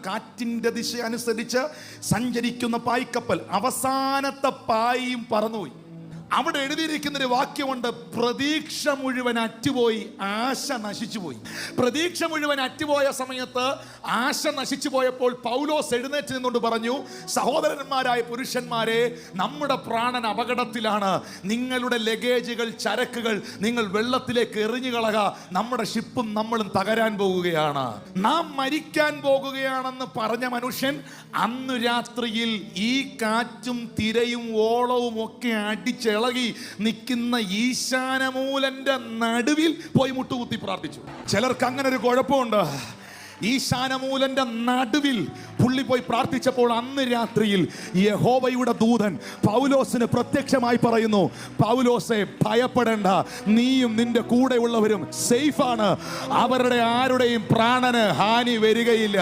കാറ്റിൻ്റെ ദിശ അനുസരിച്ച് സഞ്ചരിക്കുന്ന പായ്ക്കപ്പൽ അവസാനത്തെ പായും പറന്നുപോയി. അവിടെ എഴുതിയിരിക്കുന്നൊരു വാക്യമുണ്ട്, പ്രതീക്ഷ മുഴുവൻ അറ്റുപോയി, ആശ നശിച്ചുപോയി. പ്രതീക്ഷ മുഴുവൻ അറ്റുപോയ സമയത്ത് ആശ നശിച്ചു പോയപ്പോൾ പൗലോസ് എഴുന്നേറ്റ് നിന്നുകൊണ്ട് പറഞ്ഞു, സഹോദരന്മാരായ പുരുഷന്മാരെ, നമ്മുടെ പ്രാണൻ അപകടത്തിലാണ്. നിങ്ങളുടെ ലഗേജുകൾ, ചരക്കുകൾ നിങ്ങൾ വെള്ളത്തിലേക്ക് എറിഞ്ഞു കളക. നമ്മുടെ ഷിപ്പും നമ്മളും തകരാൻ പോകുകയാണ്, നാം മരിക്കാൻ പോകുകയാണെന്ന് പറഞ്ഞ മനുഷ്യൻ അന്ന് രാത്രിയിൽ ഈ കാറ്റും തിരയും ഓളവും ഒക്കെ അടിച്ച് ഇളകി നിൽക്കുന്ന ഈശാനമൂലന്റെ നടുവിൽ പോയി മുട്ടുകുത്തി പ്രാർത്ഥിച്ചു. ചിലർക്ക് അങ്ങനെ ഒരു കുഴപ്പമുണ്ട്. ഈശാനമൂലന്റെ നടുവിൽ പുള്ളി പോയി പ്രാർത്ഥിച്ചപ്പോൾ അന്ന് രാത്രിയിൽ യഹോവയുടെ ദൂതൻ പൗലോസിന് പ്രത്യക്ഷമായി പറയുന്നു, പൗലോസെ ഭയപ്പെടേണ്ട, നീയും നിന്റെ കൂടെയുള്ളവരും സേഫാണ്, അവരുടെ ആരുടെയും പ്രാണന് ഹാനി വരികയില്ല.